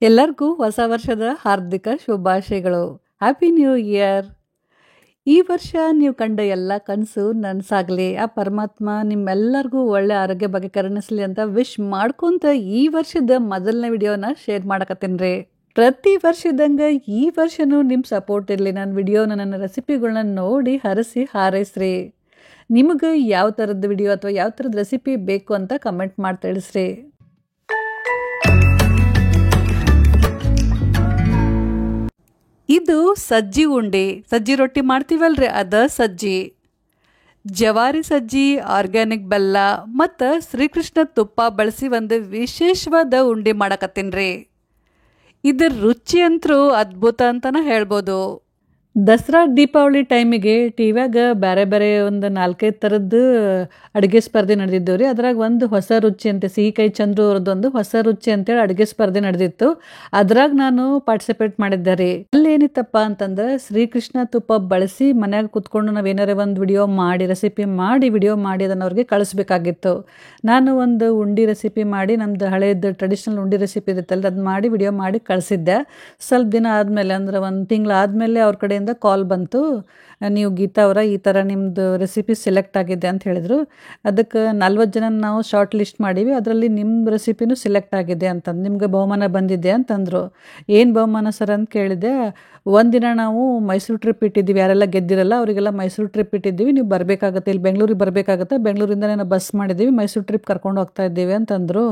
ಎಲ್ಲರಿಗೂ ಹೊಸ ವರ್ಷದ ಹಾರ್ದಿಕ ಶುಭಾಶಯಗಳು. Happy new year. ಈ ವರ್ಷ ನೀವು ಕಂಡ ಎಲ್ಲ ಕನಸು ನನಸಾಗಲಿ. ಆ ಪರಮಾತ್ಮ ನಿಮ್ಮೆಲ್ಲರಿಗೂ ಒಳ್ಳೆ ಆರೋಗ್ಯ ಬಗ್ಗೆ ಕರುಣಿಸಲಿ ಅಂತ ವಿಶ್ ಮಾಡ್ಕೊಂತ ಈ ವರ್ಷದ ಮೊದಲನೇ ವಿಡಿಯೋನ ಶೇರ್ ಮಾಡಕತ್ತೀನಿ ರೀ. ಪ್ರತಿ ವರ್ಷದಂಗೆ ಈ ವರ್ಷನೂ ನಿಮ್ಮ ಸಪೋರ್ಟ್ ಇರಲಿ. ನನ್ನ ವಿಡಿಯೋನ, ನನ್ನ ರೆಸಿಪಿಗಳನ್ನ ನೋಡಿ ಹರಸಿ ಹಾರೈಸ್ರಿ. ನಿಮಗೆ ಯಾವ ಥರದ ವಿಡಿಯೋ ಅಥವಾ ಯಾವ ಥರದ ರೆಸಿಪಿ ಬೇಕು ಅಂತ ಕಮೆಂಟ್ ಮಾಡಿ ತಿಳಿಸ್ರಿ. ಇದು ಸಜ್ಜಿ ಉಂಡೆ. ಸಜ್ಜಿ ರೊಟ್ಟಿ ಮಾಡ್ತೀವಲ್ರಿ, ಅದ ಸಜ್ಜಿ. ಜವಾರಿ ಸಜ್ಜಿ, ಆರ್ಗ್ಯಾನಿಕ್ ಬೆಲ್ಲ ಮತ್ತು ಶ್ರೀಕೃಷ್ಣ ತುಪ್ಪ ಬಳಸಿ ಒಂದು ವಿಶೇಷವಾದ ಉಂಡೆ ಮಾಡಕತ್ತೀನಿ ರೀ. ಇದ್ರ ರುಚಿ ಅಂತೂ ಅದ್ಭುತ ಅಂತಲೇ ಹೇಳ್ಬೋದು. ದಸರಾ ದೀಪಾವಳಿ ಟೈಮಿಗೆ ಟಿವ್ಯಾಗ ಬೇರೆ ಬೇರೆ ಒಂದು 4-5 ಥರದ್ದು ಅಡುಗೆ ಸ್ಪರ್ಧೆ ನಡೆದಿದ್ದವು ರೀ. ಅದ್ರಾಗ ಒಂದು ಹೊಸ ರುಚಿ ಅಂತ, ಸಿಹಿಕೈ ಚಂದ್ರು ಅವ್ರದ್ದೊಂದು ಹೊಸ ರುಚಿ ಅಂತೇಳಿ ಅಡುಗೆ ಸ್ಪರ್ಧೆ ನಡೆದಿತ್ತು. ಅದ್ರಾಗ ನಾನು ಪಾರ್ಟಿಸಿಪೇಟ್ ಮಾಡಿದ್ದೆ ರೀ. ಅಲ್ಲೇನಿತ್ತಪ್ಪ ಅಂತಂದ್ರೆ, ಶ್ರೀಕೃಷ್ಣ ತುಪ್ಪ ಬಳಸಿ ಮನ್ಯಾಗ ಕೂತ್ಕೊಂಡು ನಾವು ಏನಾರ ಒಂದು ವಿಡಿಯೋ ಮಾಡಿ, ರೆಸಿಪಿ ಮಾಡಿ, ವಿಡಿಯೋ ಮಾಡಿ ಅದನ್ನು ಅವ್ರಿಗೆ ಕಳಿಸ್ಬೇಕಾಗಿತ್ತು. ನಾನು ಒಂದು ಉಂಡಿ ರೆಸಿಪಿ ಮಾಡಿ, ನಮ್ಮದು ಹಳೇದು ಟ್ರೆಡಿಷ್ನಲ್ ಉಂಡಿ ರೆಸಿಪಿ ಇರುತ್ತಲ್ಲ, ಅದು ಮಾಡಿ ವಿಡಿಯೋ ಮಾಡಿ ಕಳಿಸಿದ್ದೆ. ಸ್ವಲ್ಪ ದಿನ ಆದಮೇಲೆ, ಅಂದ್ರೆ ಒಂದು ತಿಂಗಳು ಆದಮೇಲೆ ಅವ್ರ ಕಡೆಯಿಂದ ಕಾಲ್ ಬಂತು. ನೀವು ಗೀತಾ ಅವರ ಈ ಥರ ನಿಮ್ಮದು ರೆಸಿಪಿ ಸೆಲೆಕ್ಟ್ ಆಗಿದೆ ಅಂತ ಹೇಳಿದರು. ಅದಕ್ಕೆ 40 ಜನ ನಾವು ಶಾರ್ಟ್ ಲಿಸ್ಟ್ ಮಾಡೀವಿ, ಅದರಲ್ಲಿ ನಿಮ್ಮ ರೆಸಿಪಿನೂ ಸೆಲೆಕ್ಟ್ ಆಗಿದೆ ಅಂತಂದು, ನಿಮ್ಗೆ ಬಹುಮಾನ ಬಂದಿದೆ ಅಂತಂದರು. ಏನು ಬಹುಮಾನ ಸರ್ ಅಂತ ಕೇಳಿದೆ. ಒಂದಿನ ನಾವು ಮೈಸೂರು ಟ್ರಿಪ್ ಇಟ್ಟಿದ್ದೀವಿ, ಯಾರೆಲ್ಲ ಗೆದ್ದಿರಲ್ಲ ಅವರಿಗೆಲ್ಲ ಮೈಸೂರು ಟ್ರಿಪ್ ಇಟ್ಟಿದ್ದೀವಿ, ನೀವು ಬರಬೇಕಾಗತ್ತೆ, ಇಲ್ಲಿ ಬೆಂಗಳೂರಿಗೆ ಬರಬೇಕಾಗತ್ತೆ, ಬೆಂಗಳೂರಿಂದನೇ ನಾವು ಬಸ್ ಮಾಡಿದ್ದೀವಿ, ಮೈಸೂರು ಟ್ರಿಪ್ ಕರ್ಕೊಂಡು ಹೋಗ್ತಾ ಇದ್ದೀವಿ ಅಂತಂದರು.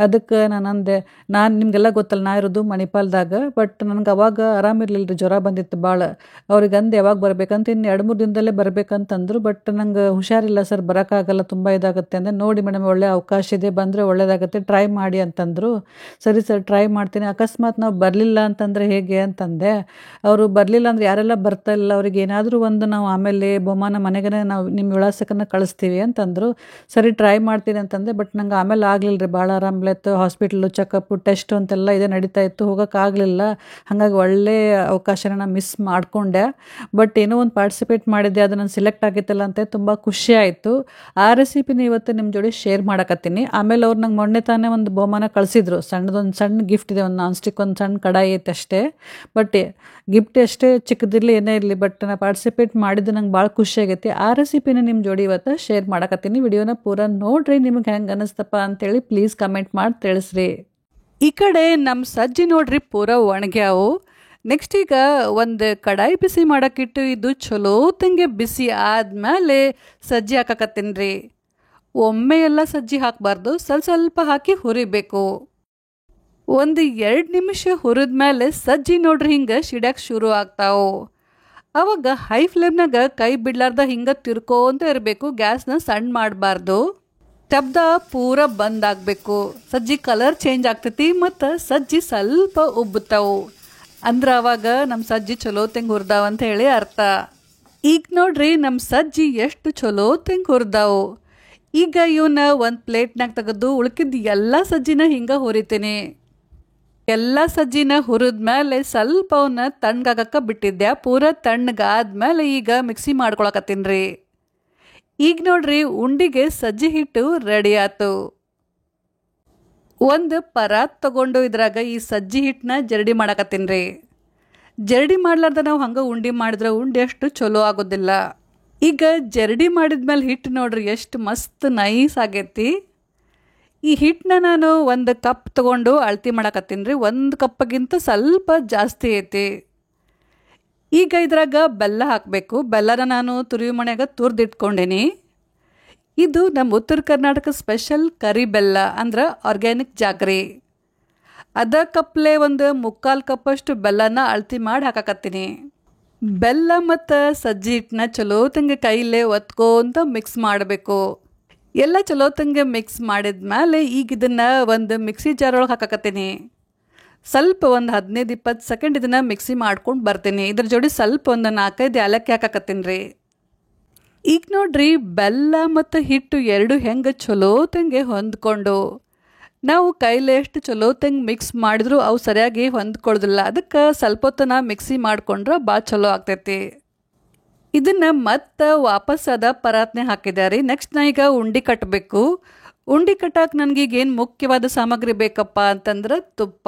ಅದಕ್ಕೆ ನಾನು ಅಂದೆ, ನಾನು ನಿಮಗೆಲ್ಲ ಗೊತ್ತಲ್ಲ, ನಾ ಇರೋದು ಮಣಿಪಾಲ್ದಾಗ, ಬಟ್ ನನಗೆ ಅವಾಗ ಆರಾಮಿರಲಿಲ್ಲ ರೀ, ಜ್ವರ ಬಂದಿತ್ತು ಭಾಳ. ಅವ್ರಿಗೆ ಅಂದೆ ಯಾವಾಗ ಬರಬೇಕಂತ, ಇನ್ನು 2-3 ದಿನದಲ್ಲೇ ಬರಬೇಕಂತಂದರು. ಬಟ್ ನಂಗೆ ಹುಷಾರಿಲ್ಲ ಸರ್, ಬರೋಕ್ಕಾಗಲ್ಲ, ತುಂಬ ಇದಾಗುತ್ತೆ ಅಂದರೆ. ನೋಡಿ ಮೇಡಮ್, ಒಳ್ಳೆ ಅವಕಾಶ ಇದೆ, ಬಂದರೆ ಒಳ್ಳೆಯದಾಗುತ್ತೆ, ಟ್ರೈ ಮಾಡಿ ಅಂತಂದರು. ಸರಿ ಸರ್, ಟ್ರೈ ಮಾಡ್ತೀನಿ. ಅಕಸ್ಮಾತ್ ನಾವು ಬರಲಿಲ್ಲ ಅಂತಂದರೆ ಹೇಗೆ ಅಂತಂದೆ. ಅವರು ಬರಲಿಲ್ಲ ಅಂದರೆ ಯಾರೆಲ್ಲ ಬರ್ತಾ ಇಲ್ಲ ಅವ್ರಿಗೆ ಏನಾದರೂ ಒಂದು ನಾವು ಆಮೇಲೆ ಬಹುಮಾನ ಮನೆಗೇ ನಾವು ನಿಮ್ಮ ವಿಳಾಸಕ್ಕನ್ನು ಕಳಿಸ್ತೀವಿ ಅಂತಂದರು. ಸರಿ, ಟ್ರೈ ಮಾಡ್ತೀನಿ ಅಂತಂದೆ. ಬಟ್ ನಂಗೆ ಆಮೇಲೆ ಆಗಲಿಲ್ಲ ರೀ, ಭಾಳ ಆರಾಮಿಲ್ಲತ್ತು. ಹಾಸ್ಪಿಟ್ಲು ಚೆಕಪ್ಪು, ಟೆಸ್ಟು ಅಂತೆಲ್ಲ ಇದೇ ನಡೀತಾ ಇತ್ತು, ಹೋಗೋಕ್ಕಾಗಲಿಲ್ಲ. ಹಾಗಾಗಿ ಒಳ್ಳೆ ಅವಕಾಶನ ನಾನು ಮಿಸ್ ಮಾಡಿಕೊಂಡೆ. ಬಟ್ ಏನೋ ಒಂದು ಪಾರ್ಟಿಸಿಪೇಟ್ ಮಾಡಿದ್ದೆ, ಅದು ನಾನು ಸೆಲೆಕ್ಟ್ ಆಗಿತ್ತಲ್ಲ ಅಂತ ತುಂಬ ಖುಷಿ ಆಯಿತು. ಆ ರೆಸಿಪಿನ ಇವತ್ತು ನಿಮ್ಮ ಜೋಡಿ ಶೇರ್ ಮಾಡಕತ್ತೀನಿ. ಆಮೇಲೆ ಅವ್ರು ನಂಗೆ ಮೊನ್ನೆ ತಾನೇ ಒಂದು ಬಹುಮಾನ ಕಳಿಸಿದ್ರು, ಸಣ್ಣದೊಂದು ಸಣ್ಣ ಗಿಫ್ಟ್ ಇದೆ, ಒಂದು ನಾನ್ ಸ್ಟಿಕ್ ಒಂದು ಸಣ್ಣ ಕಡಾಯಿ ಐತೆ ಅಷ್ಟೇ. ಬಟ್ ಗಿಫ್ಟ್ ಎಷ್ಟೇ ಚಿಕ್ಕದಿರಲಿ ಏನೇ ಇರಲಿ, ಬಟ್ ನಾನು ಪಾರ್ಟಿಸಿಪೇಟ್ ಮಾಡಿದ್ದು ನಂಗೆ ಭಾಳ ಖುಷಿಯಾಗೈತಿ. ಆ ರೆಸಿಪಿನ ನಿಮ್ಮ ಜೋಡಿ ಇವತ್ತು ಶೇರ್ ಮಾಡಕತ್ತೀನಿ. ವಿಡಿಯೋನ ಪೂರ ನೋಡ್ರಿ, ನಿಮಗೆ ಹೆಂಗೆ ಅನ್ನಿಸ್ತಪ್ಪ ಅಂತೇಳಿ ಪ್ಲೀಸ್ ಕಮೆಂಟ್ ಮಾಡಿ ತಿಳಿಸ್ರಿ. ಈ ಕಡೆ ನಮ್ಮ ಸಜ್ಜಿ ನೋಡ್ರಿ ಪೂರ ಒಣಗ್ಯಾವು. ನೆಕ್ಸ್ಟ್ ಈಗ ಒಂದು ಕಡಾಯಿ ಬಿಸಿ ಮಾಡೋಕ್ಕಿಟ್ಟು, ಇದು ಚಲೋ ತಂಗೆ ಬಿಸಿ ಆದಮೇಲೆ ಸಜ್ಜಿ ಹಾಕಕತ್ತೀನಿ ರೀ. ಒಮ್ಮೆ ಎಲ್ಲ ಸಜ್ಜಿ ಹಾಕಬಾರ್ದು, ಸ್ವಲ್ಪ ಹಾಕಿ ಹುರಿಬೇಕು. ಒಂದು 2 ನಿಮಿಷ ಹುರಿದ್ಮೇಲೆ ಸಜ್ಜಿ ನೋಡ್ರಿ ಹಿಂಗೆ ಸಿಡ್ಯಾಕೆ ಶುರು ಆಗ್ತಾವು. ಅವಾಗ ಹೈ ಫ್ಲೇಮ್ನಾಗ ಕೈ ಬಿಡ್ಲಾರ್ದ ಹಿಂಗೆ ತಿರ್ಕೋಂತ ಇರಬೇಕು, ಗ್ಯಾಸ್ನ ಸಣ್ಣ ಮಾಡಬಾರ್ದು. ಶಬ್ದ ಪೂರ ಬಂದಾಗಬೇಕು. ಸಜ್ಜಿ ಕಲರ್ ಚೇಂಜ್ ಆಗ್ತೈತಿ ಮತ್ತು ಸಜ್ಜಿ ಸ್ವಲ್ಪ ಉಬ್ಬುತ್ತಾವು. ಅಂದ್ರೆ ಅವಾಗ ನಮ್ಮ ಸಜ್ಜಿ ಚಲೋ ತೆಂಗೆ ಹುರಿದಾವ ಅಂತ ಹೇಳಿ ಅರ್ಥ. ಈಗ ನೋಡ್ರಿ ನಮ್ಮ ಸಜ್ಜಿ ಎಷ್ಟು ಚಲೋ ತೆಂಗೆ ಹುರಿದಾವು. ಈಗ ಇವನ್ನ ಒಂದು ಪ್ಲೇಟ್ನಾಗ ತೆಗೆದು ಉಳ್ಕಿದ್ದು ಎಲ್ಲ ಸಜ್ಜಿನ ಹಿಂಗೆ ಹುರಿತೀನಿ. ಎಲ್ಲ ಸಜ್ಜಿನ ಹುರಿದ್ಮೇಲೆ ಸ್ವಲ್ಪ ಅವನ್ನ ತಣ್ಣಗಾಗಕ್ಕೆ ಬಿಟ್ಟಿದ್ದೆ. ಪೂರ ತಣ್ಣಗಾದ್ಮೇಲೆ ಈಗ ಮಿಕ್ಸಿ ಮಾಡ್ಕೊಳಕತ್ತೀನಿ ರೀ. ಈಗ ನೋಡ್ರಿ ಉಂಡಿಗೆ ಸಜ್ಜಿ ಹಿಟ್ಟು ರೆಡಿ ಆಯ್ತು. ಒಂದು ಪರಾತ್ ತಗೊಂಡು ಇದ್ರಾಗ ಈ ಸಜ್ಜಿ ಹಿಟ್ಟನ್ನ ಜರಡಿ ಮಾಡಕತ್ತೀನಿ ರೀ. ಜರಡಿ ಮಾಡ್ಲಾರ್ದ ನಾವು ಹಂಗೆ ಉಂಡೆ ಮಾಡಿದ್ರೆ ಉಂಡೆ ಅಷ್ಟು ಚಲೋ ಆಗೋದಿಲ್ಲ. ಈಗ ಜರಡಿ ಮಾಡಿದ್ಮೇಲೆ ಹಿಟ್ಟು ನೋಡ್ರಿ ಎಷ್ಟು ಮಸ್ತ್ ನೈಸ್ ಆಗೈತಿ. ಈ ಹಿಟ್ಟನ್ನ ನಾನು 1 ಕಪ್ ತೊಗೊಂಡು ಅಳತೆ ಮಾಡಕತ್ತೀನಿ ರೀ. 1 ಕಪ್ಗಿಂತ ಸ್ವಲ್ಪ ಜಾಸ್ತಿ ಐತಿ. ಈಗ ಇದ್ರಾಗ ಬೆಲ್ಲ ಹಾಕಬೇಕು. ಬೆಲ್ಲನ ನಾನು ತುರಿವಿ ಮನೆಯಾಗ ತುರಿದಿಟ್ಕೊಂಡೇನಿ. ಇದು ನಮ್ಮ ಉತ್ತರ ಕರ್ನಾಟಕ ಸ್ಪೆಷಲ್ ಕರಿ ಬೆಲ್ಲ, ಅಂದ್ರೆ ಆರ್ಗ್ಯಾನಿಕ್ ಜಾಗ್ರಿ. ಅದ ಕಪ್ಲೆ ಒಂದು 3/4 ಕಪ್ಪಷ್ಟು ಬೆಲ್ಲನ ಅಳತೆ ಮಾಡಿ ಹಾಕಕತ್ತೀನಿ. ಬೆಲ್ಲ ಮತ್ತು ಸಜ್ಜಿ ಹಿಟ್ಟನ್ನ ಚಲೋ ತಂಗೆ ಕೈಲೇ ಒತ್ಕೊಂತ ಮಿಕ್ಸ್ ಮಾಡಬೇಕು. ಎಲ್ಲ ಚಲೋ ತಂಗೆ ಮಿಕ್ಸ್ ಮಾಡಿದ್ಮೇಲೆ ಈಗ ಇದನ್ನು ಒಂದು ಮಿಕ್ಸಿ ಜಾರೊಳಗೆ ಹಾಕಕತ್ತೀನಿ. ಸ್ವಲ್ಪ ಒಂದು 15-20 ಸೆಕೆಂಡ್ ಇದನ್ನು ಮಿಕ್ಸಿ ಮಾಡ್ಕೊಂಡು ಬರ್ತೀನಿ. ಇದ್ರ ಜೋಡಿ ಸ್ವಲ್ಪ ಒಂದು 4-5 ಏಲಕ್ಕಿ ಹಾಕಕತ್ತೀನಿ ರೀ. ಈಗ ನೋಡ್ರಿ ಬೆಲ್ಲ ಮತ್ತು ಹಿಟ್ಟು ಎರಡು ಹೆಂಗೆ ಚಲೋ ತಂಗೆ ಹೊಂದ್ಕೊಂಡು, ನಾವು ಕೈಲಿ ಎಷ್ಟು ಚಲೋ ತಂಗೆ ಮಿಕ್ಸ್ ಮಾಡಿದ್ರು ಅವು ಸರಿಯಾಗಿ ಹೊಂದ್ಕೊಳ್ಳೋದಿಲ್ಲ. ಅದಕ್ಕೆ ಸ್ವಲ್ಪ ಹೊತ್ತನ ಮಿಕ್ಸಿ ಮಾಡಿಕೊಂಡ್ರೆ ಭಾಳ ಚಲೋ ಆಗ್ತೈತಿ. ಇದನ್ನು ಮತ್ತೆ ವಾಪಸ್ ಅದ ಪರಾತ್ನೆ ಹಾಕಿದ್ದಾರೆ. ನೆಕ್ಸ್ಟ್ ನಾ ಈಗ ಉಂಡೆ ಕಟ್ಟಬೇಕು. ಉಂಡೆ ಕಟ್ಟಕ್ಕೆ ನನಗೀಗೇನು ಮುಖ್ಯವಾದ ಸಾಮಗ್ರಿ ಬೇಕಪ್ಪ ಅಂತಂದ್ರೆ ತುಪ್ಪ.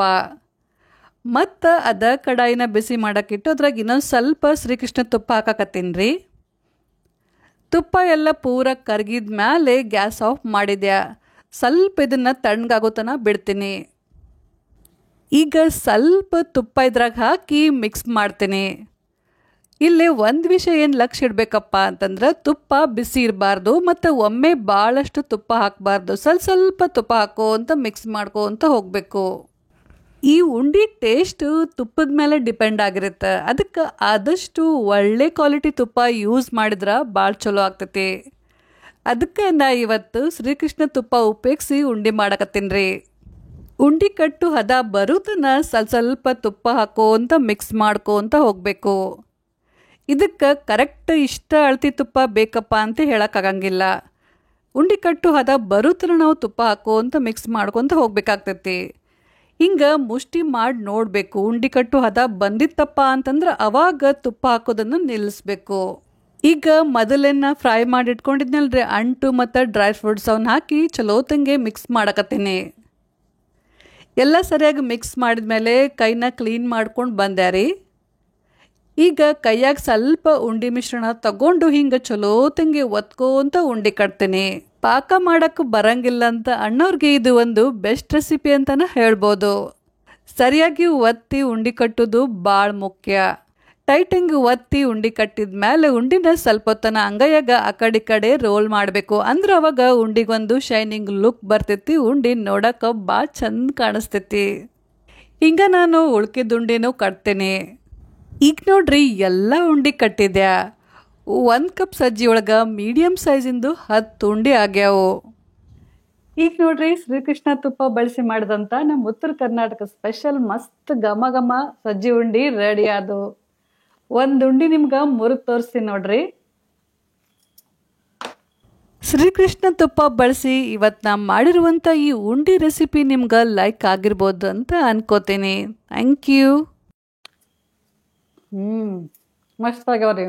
ಮತ್ತು ಅದ ಕಡಾಯಿನ ಬಿಸಿ ಮಾಡೋಕ್ಕಿಟ್ಟು ಅದ್ರಾಗ ಇನ್ನೊಂದು ಸ್ವಲ್ಪ ಶ್ರೀಕೃಷ್ಣ ತುಪ್ಪ ಹಾಕಕತ್ತೀನಿ ರೀ. ತುಪ್ಪ ಎಲ್ಲ ಪೂರ ಕರಗಿದ ಮೇಲೆ ಗ್ಯಾಸ್ ಆಫ್ ಮಾಡಿದ್ಯಾ. ಸ್ವಲ್ಪ ಇದನ್ನು ತಣ್ಣಗಾಗೋ ತನಕ ಬಿಡ್ತೀನಿ. ಈಗ ಸ್ವಲ್ಪ ತುಪ್ಪ ಇದ್ರಾಗ ಹಾಕಿ ಮಿಕ್ಸ್ ಮಾಡ್ತೀನಿ. ಇಲ್ಲಿ ಒಂದು ವಿಷಯ ಏನು ಲಕ್ಷ್ಯ ಇಡಬೇಕಪ್ಪ ಅಂತಂದ್ರೆ ತುಪ್ಪ ಬಿಸಿ ಇರಬಾರ್ದು ಮತ್ತು ಒಮ್ಮೆ ಭಾಳಷ್ಟು ತುಪ್ಪ ಹಾಕಬಾರ್ದು. ಸ್ವಲ್ಪ ತುಪ್ಪ ಹಾಕೋ ಅಂತ ಮಿಕ್ಸ್ ಮಾಡ್ಕೋ ಅಂತ ಹೋಗಬೇಕು. ಈ ಉಂಡೆ ಟೇಸ್ಟು ತುಪ್ಪದ ಮೇಲೆ ಡಿಪೆಂಡ್ ಆಗಿರುತ್ತೆ. ಅದಕ್ಕೆ ಆದಷ್ಟು ಒಳ್ಳೆ ಕ್ವಾಲಿಟಿ ತುಪ್ಪ ಯೂಸ್ ಮಾಡಿದ್ರೆ ಭಾಳ ಚಲೋ ಆಗ್ತೈತಿ. ಅದಕ್ಕೆ ನಾ ಇವತ್ತು ಶ್ರೀಕೃಷ್ಣ ತುಪ್ಪ ಉಪಯೋಗಿಸಿ ಉಂಡೆ ಮಾಡಕತ್ತೀನಿ ರೀ. ಉಂಡೆ ಕಟ್ಟು ಹದ ಬರೋದನ್ನ ಸ್ವಲ್ಪ ತುಪ್ಪ ಹಾಕೋ ಅಂತ ಮಿಕ್ಸ್ ಮಾಡ್ಕೋ ಅಂತ ಹೋಗಬೇಕು. ಇದಕ್ಕೆ ಕರೆಕ್ಟ್ ಇಷ್ಟ ಅಳತಿ ತುಪ್ಪ ಬೇಕಪ್ಪ ಅಂತ ಹೇಳೋಕ್ಕಾಗಂಗಿಲ್ಲ. ಉಂಡೆ ಕಟ್ಟು ಹದ ಬರೋತನ ನಾವು ತುಪ್ಪ ಹಾಕೋ ಅಂತ ಮಿಕ್ಸ್ ಮಾಡ್ಕೊತ ಹೋಗ್ಬೇಕಾಗ್ತೈತಿ. ಹಿಂಗೆ ಮುಷ್ಟಿ ಮಾಡಿ ನೋಡಬೇಕು. ಉಂಡೆ ಕಟ್ಟು ಹದ ಬಂದಿತ್ತಪ್ಪ ಅಂತಂದ್ರೆ ಅವಾಗ ತುಪ್ಪ ಹಾಕೋದನ್ನು ನಿಲ್ಲಿಸ್ಬೇಕು. ಈಗ ಮೊದಲನ್ನ ಫ್ರೈ ಮಾಡಿ ಇಟ್ಕೊಂಡಿದ್ನಲ್ರಿ ಅಂಟು ಮತ್ತು ಡ್ರೈ ಫ್ರೂಟ್ಸ್ ಅವನ್ನ ಹಾಕಿ ಚಲೋ ತಂಗೆ ಮಿಕ್ಸ್ ಮಾಡಕತ್ತೀನಿ. ಎಲ್ಲ ಸರಿಯಾಗಿ ಮಿಕ್ಸ್ ಮಾಡಿದ್ಮೇಲೆ ಕೈನ ಕ್ಲೀನ್ ಮಾಡ್ಕೊಂಡು ಬಂದೆ ರೀ. ಈಗ ಕೈಯಾಗ ಸ್ವಲ್ಪ ಉಂಡೆ ಮಿಶ್ರಣ ತಗೊಂಡು ಹಿಂಗೆ ಚಲೋ ತಂಗಿ ಒತ್ಕೋಂತ ಉಂಡೆ ಕಟ್ತೀನಿ. ಪಾಕ ಮಾಡೋಕ್ಕೆ ಬರಂಗಿಲ್ಲ ಅಂತ ಅಣ್ಣವ್ರಿಗೆ ಇದು ಒಂದು ಬೆಸ್ಟ್ ರೆಸಿಪಿ ಅಂತಲೇ ಹೇಳ್ಬೋದು. ಸರಿಯಾಗಿ ಒತ್ತಿ ಉಂಡೆ ಕಟ್ಟೋದು ಭಾಳ ಮುಖ್ಯ. ಟೈಟಂಗಿ ಒತ್ತಿ ಉಂಡೆ ಕಟ್ಟಿದ ಮೇಲೆ ಉಂಡಿನ ಸ್ವಲ್ಪ ಹೊತ್ತನ ಅಂಗೈಯಾಗ ಆ ಕಡೆ ರೋಲ್ ಮಾಡಬೇಕು. ಅಂದ್ರೆ ಅವಾಗ ಉಂಡಿಗೊಂದು ಶೈನಿಂಗ್ ಲುಕ್ ಬರ್ತೈತಿ. ಉಂಡೆ ನೋಡೋಕೆ ಭಾಳ ಚಂದ ಕಾಣಿಸ್ತೈತಿ. ಹಿಂಗೆ ನಾನು ಉಳ್ಕಿದ ಉಂಡೆನೂ ಕಟ್ತೀನಿ. ಈಗ ನೋಡ್ರಿ ಎಲ್ಲ ಉಂಡೆ ಕಟ್ಟಿದ್ಯಾ. 1 ಕಪ್ ಸಜ್ಜಿ ಒಳಗೆ ಮೀಡಿಯಮ್ ಸೈಜಿಂದು 10 ಉಂಡೆ ಆಗ್ಯಾವು. ಈಗ ನೋಡ್ರಿ ಶ್ರೀಕೃಷ್ಣ ತುಪ್ಪ ಬಳಸಿ ಮಾಡಿದಂಥ ನಮ್ಮ ಉತ್ತರ ಕರ್ನಾಟಕ ಸ್ಪೆಷಲ್ ಮಸ್ತ್ ಘಮ ಘಮ ಸಜ್ಜಿ ಉಂಡೆ ರೆಡಿ ಆದವು. ಒಂದು ಉಂಡೆ ನಿಮ್ಗೆ ಮುರಿದು ತೋರಿಸ್ತೀನಿ ನೋಡ್ರಿ. ಶ್ರೀಕೃಷ್ಣ ತುಪ್ಪ ಬಳಸಿ ಇವತ್ತು ನಾ ಮಾಡಿರುವಂಥ ಈ ಉಂಡೆ ರೆಸಿಪಿ ನಿಮ್ಗೆ ಲೈಕ್ ಆಗಿರ್ಬೋದು ಅಂತ ಅನ್ಕೋತೀನಿ. Thank you. ಮಸ್ತ್ ಆಗ್ಯಾವ ರೀ.